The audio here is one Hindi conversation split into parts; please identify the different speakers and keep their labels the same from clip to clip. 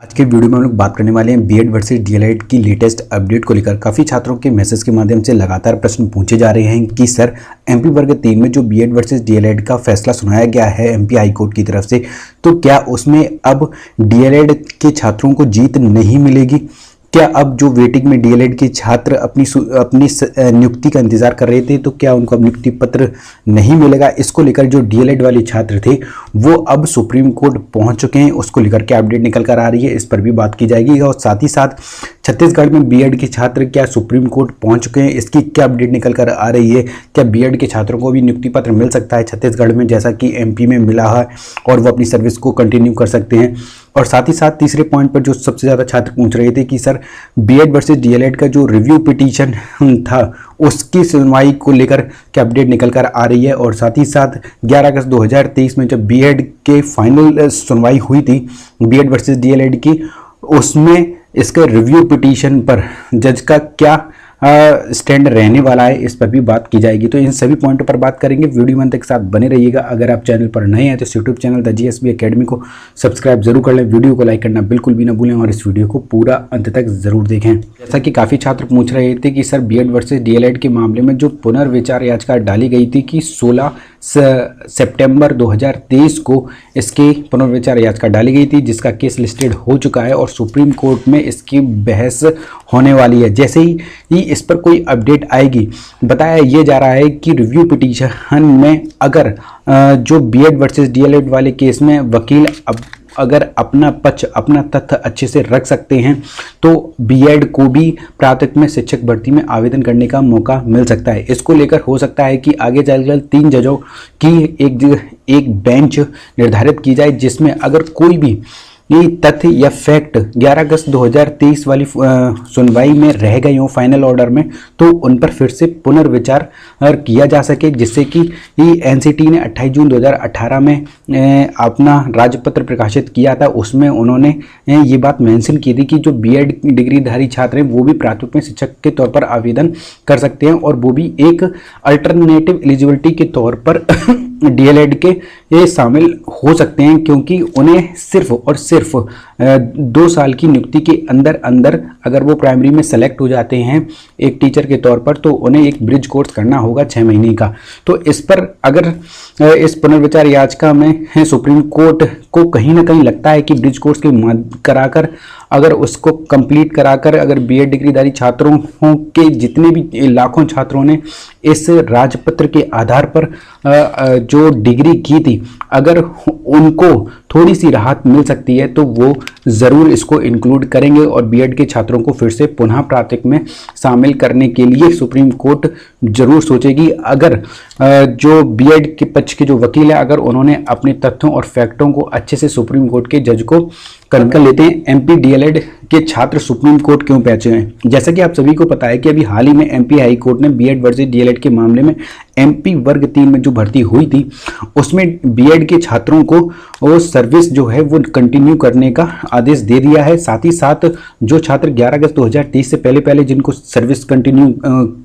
Speaker 1: आज के वीडियो में हम लोग बात करने वाले हैं बीएड वर्सेस डीएलएड की लेटेस्ट अपडेट को लेकर। काफ़ी छात्रों के मैसेज के माध्यम से लगातार प्रश्न पूछे जा रहे हैं कि सर एमपी वर्ग 3 में जो बीएड वर्सेस डीएलएड का फैसला सुनाया गया है एमपी हाई कोर्ट की तरफ से, तो क्या उसमें अब डीएलएड के छात्रों को जीत नहीं मिलेगी? क्या अब जो वेटिंग में डीएलएड के छात्र अपनी नियुक्ति का इंतजार कर रहे थे, तो क्या उनको अब नियुक्ति पत्र नहीं मिलेगा? इसको लेकर जो डीएलएड वाले छात्र थे वो अब सुप्रीम कोर्ट पहुंच चुके हैं। उसको लेकर क्या अपडेट निकल कर आ रही है, इस पर भी बात की जाएगी। और साथ ही साथ छत्तीसगढ़ में बीएड के छात्र क्या सुप्रीम कोर्ट पहुंच चुके हैं, इसकी क्या अपडेट निकल कर आ रही है? क्या बीएड के छात्रों को भी नियुक्ति पत्र मिल सकता है छत्तीसगढ़ में, जैसा कि एमपी में मिला है, और वो अपनी सर्विस को कंटिन्यू कर सकते हैं? और साथ ही साथ तीसरे पॉइंट पर जो सबसे ज़्यादा छात्र पूछ रहे थे कि सर बीएड वर्सेस डीएलएड का जो रिव्यू पिटीशन था उसकी सुनवाई को लेकर क्या अपडेट निकल कर आ रही है? और साथ ही साथ 11 अगस्त 2023 में जब बीएड के फाइनल सुनवाई हुई थी बीएड वर्सेस डीएलएड की, उसमें इसके रिव्यू पिटीशन पर जज का क्या स्टैंड रहने वाला है, इस पर भी बात की जाएगी। तो इन सभी पॉइंटों पर बात करेंगे। वीडियो में अंत तक साथ बने रहिएगा। अगर आप चैनल पर नए हैं तो YouTube channel the GSB academy को सब्सक्राइब जरूर कर लें, वीडियो को लाइक करना बिल्कुल भी ना भूलें और इस वीडियो को पूरा अंत तक जरूर देखें। जैसा कि काफ़ी छात्र पूछ रहे थे कि सर बीएड वर्सेस डीएलएड के मामले में जो पुनर्विचार याचिका डाली गई थी कि 16 सितंबर 2023 को इसकी पुनर्विचार याचिका डाली गई थी, जिसका केस लिस्टेड हो चुका है और सुप्रीम कोर्ट में इसकी बहस होने वाली है। जैसे ही इस पर कोई अपडेट आएगी, बताया ये जा रहा है कि रिव्यू पिटीशन में अगर जो बीएड वर्सेस डीएलएड वाले केस में वकील अगर अपना पक्ष अपना तथ्य अच्छे से रख सकते हैं तो बीएड को भी प्राथमिक में शिक्षक भर्ती में आवेदन करने का मौका मिल सकता है। इसको लेकर हो सकता है कि आगे चलकर 3 जजों की एक बेंच निर्धारित की जाए, जिसमें अगर कोई भी ये तथ्य या फैक्ट 11 अगस्त 2023 वाली सुनवाई में रह गए हों फाइनल ऑर्डर में, तो उन पर फिर से पुनर्विचार किया जा सके, जिससे कि एनसीटी ने 28 जून 2018 में अपना राजपत्र प्रकाशित किया था। उसमें उन्होंने ये बात मेंशन की थी कि जो बीएड डिग्रीधारी छात्र हैं वो भी प्राथमिक में शिक्षक के तौर पर आवेदन कर सकते हैं और वो भी एक अल्टरनेटिव एलिजिबिलिटी के तौर पर डीएलएड के ये शामिल हो सकते हैं, क्योंकि उन्हें सिर्फ और सिर्फ 2 साल की नियुक्ति के अंदर अगर वो प्राइमरी में सेलेक्ट हो जाते हैं एक टीचर के तौर पर, तो उन्हें एक ब्रिज कोर्स करना होगा 6 महीने का। तो इस पर अगर इस पुनर्विचार याचिका में सुप्रीम कोर्ट को कहीं ना कहीं लगता है कि ब्रिज कोर्स के कराकर अगर उसको कंप्लीट कराकर अगर बीएड डिग्रीधारी छात्रों के जितने भी लाखों छात्रों ने इस राजपत्र के आधार पर जो डिग्री की थी, अगर उनको थोड़ी सी राहत मिल सकती है तो वो ज़रूर इसको इंक्लूड करेंगे और बीएड के छात्रों को फिर से पुनः प्राथमिक में शामिल करने के लिए सुप्रीम कोर्ट जरूर सोचेगी। अगर जो बीएड के पक्ष के जो वकील है, अगर उन्होंने अपने तथ्यों और फैक्टों को अच्छे से सुप्रीम कोर्ट के जज को कर लेते हैं। एमपी डीएलएड के छात्र सुप्रीम कोर्ट क्यों पहुंचे हैं? जैसा कि आप सभी को पता है कि अभी हाल ही में एमपी हाई कोर्ट ने बीएड वर्सेस डीएलएड के मामले में एमपी वर्ग 3 में जो भर्ती हुई थी उसमें बीएड के छात्रों को वो सर्विस जो है वो कंटिन्यू करने का आदेश दे दिया है। साथ ही साथ जो छात्र 11 अगस्त 2023 से पहले जिनको सर्विस कंटिन्यू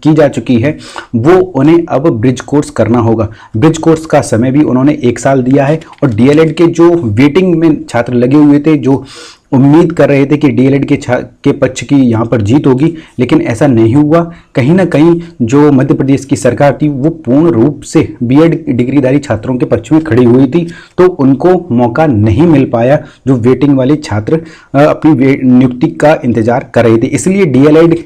Speaker 1: की जा चुकी है वो उन्हें अब ब्रिज कोर्स करना होगा। ब्रिज कोर्स का समय भी उन्होंने 1 साल दिया है और डीएलएड के जो वेटिंग में छात्र लगे हुए थे, जो उम्मीद कर रहे थे कि डीएलएड के पक्ष की यहाँ पर जीत होगी, लेकिन ऐसा नहीं हुआ। कहीं ना कहीं जो मध्य प्रदेश की सरकार थी वो पूर्ण रूप से बीएड डिग्रीधारी छात्रों के पक्ष में खड़ी हुई थी, तो उनको मौका नहीं मिल पाया जो वेटिंग वाले छात्र अपनी नियुक्ति का इंतजार कर रहे थे। इसलिए डीएलएड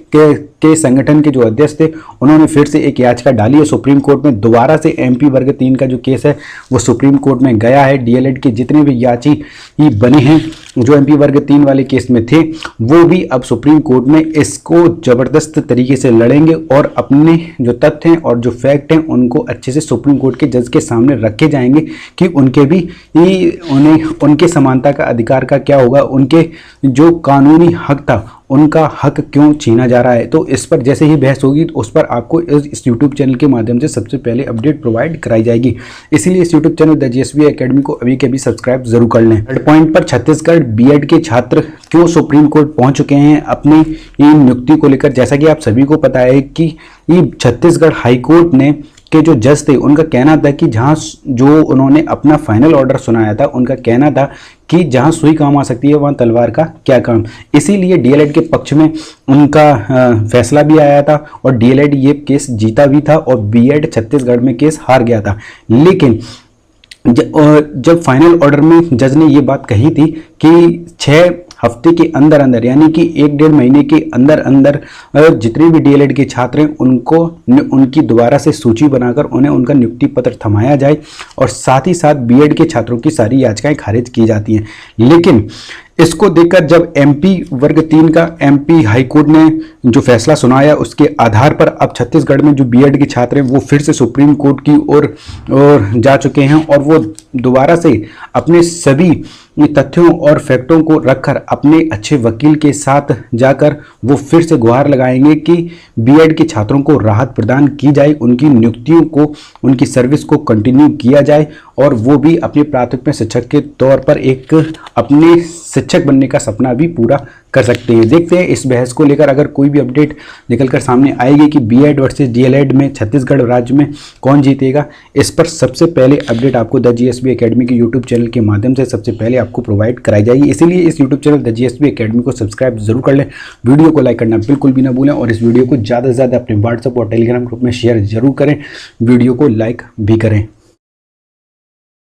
Speaker 1: के संगठन के जो अध्यक्ष थे उन्होंने फिर से एक याचिका डाली है सुप्रीम कोर्ट में। दोबारा से एमपी वर्ग 3 का जो केस है वो सुप्रीम कोर्ट में गया है। डीएलएड के जितने भी याची बने हैं जो एमपी वर्ग 3 वाले केस में थे, वो भी अब सुप्रीम कोर्ट में इसको जबरदस्त तरीके से लड़ेंगे और अपने जो तथ्य हैं और जो फैक्ट हैं उनको अच्छे से सुप्रीम कोर्ट के जज के सामने रखे जाएंगे कि उनके भी उनके समानता का अधिकार का क्या होगा, उनके जो कानूनी हक था उनका हक क्यों छीना जा रहा है। तो इस पर जैसे ही बहस होगी तो उस पर आपको इस यूट्यूब चैनल के माध्यम से सबसे पहले अपडेट प्रोवाइड कराई जाएगी। इसीलिए इस YouTube channel the GSB academy को अभी के अभी सब्सक्राइब जरूर कर लें। थर्ड पॉइंट पर छत्तीसगढ़ बीएड के छात्र क्यों सुप्रीम कोर्ट पहुंच चुके हैं अपनी नियुक्ति को लेकर। जैसा कि आप सभी को पता है कि छत्तीसगढ़ हाईकोर्ट ने के जो जज थे उनका कहना था कि जहां जो उन्होंने अपना फाइनल ऑर्डर सुनाया था, उनका कहना था कि जहां सुई काम आ सकती है वहां तलवार का क्या काम। इसीलिए डीएलएड के पक्ष में उनका फैसला भी आया था और डीएलएड ये केस जीता भी था और बीएड छत्तीसगढ़ में केस हार गया था। लेकिन जब फाइनल ऑर्डर में जज ने ये बात कही थी कि 6 हफ्ते के अंदर अंदर यानी कि 1-1.5 महीने के अंदर अंदर जितने भी डीएलएड के छात्र हैं उनको उनकी दोबारा से सूची बनाकर उन्हें उनका नियुक्ति पत्र थमाया जाए और साथ ही साथ बीएड के छात्रों की सारी याचिकाएं खारिज की जाती हैं। लेकिन इसको देखकर जब एमपी वर्ग 3 का एमपी हाईकोर्ट ने जो फैसला सुनाया उसके आधार पर अब छत्तीसगढ़ में जो बीएड के छात्र हैं वो फिर से सुप्रीम कोर्ट की ओर जा चुके हैं और वो दोबारा से अपने सभी तथ्यों और फैक्टों को रखकर अपने अच्छे वकील के साथ जाकर वो फिर से गुहार लगाएंगे कि बीएड के छात्रों को राहत प्रदान की जाए, उनकी नियुक्तियों को, उनकी सर्विस को कंटिन्यू किया जाए और वो भी अपने प्राथमिक शिक्षक के तौर पर एक अपने शिक्षक बनने का सपना भी पूरा कर सकते हैं। देखते हैं इस बहस को लेकर अगर कोई भी अपडेट निकलकर सामने आएगी कि बीएड वर्सेस डीएलएड में छत्तीसगढ़ राज्य में कौन जीतेगा। इस पर सबसे पहले अपडेट आपको द जीएसबी एकेडमी के यूट्यूब चैनल के माध्यम से सबसे पहले आपको प्रोवाइड कराई जाएगी। इसीलिए इस YouTube channel the GSB academy को सब्सक्राइब जरूर कर लें, वीडियो को लाइक करना बिल्कुल भी ना भूलें और इस वीडियो को ज़्यादा से ज़्यादा अपने व्हाट्सएप और टेलीग्राम ग्रुप में शेयर जरूर करें, वीडियो को लाइक भी करें।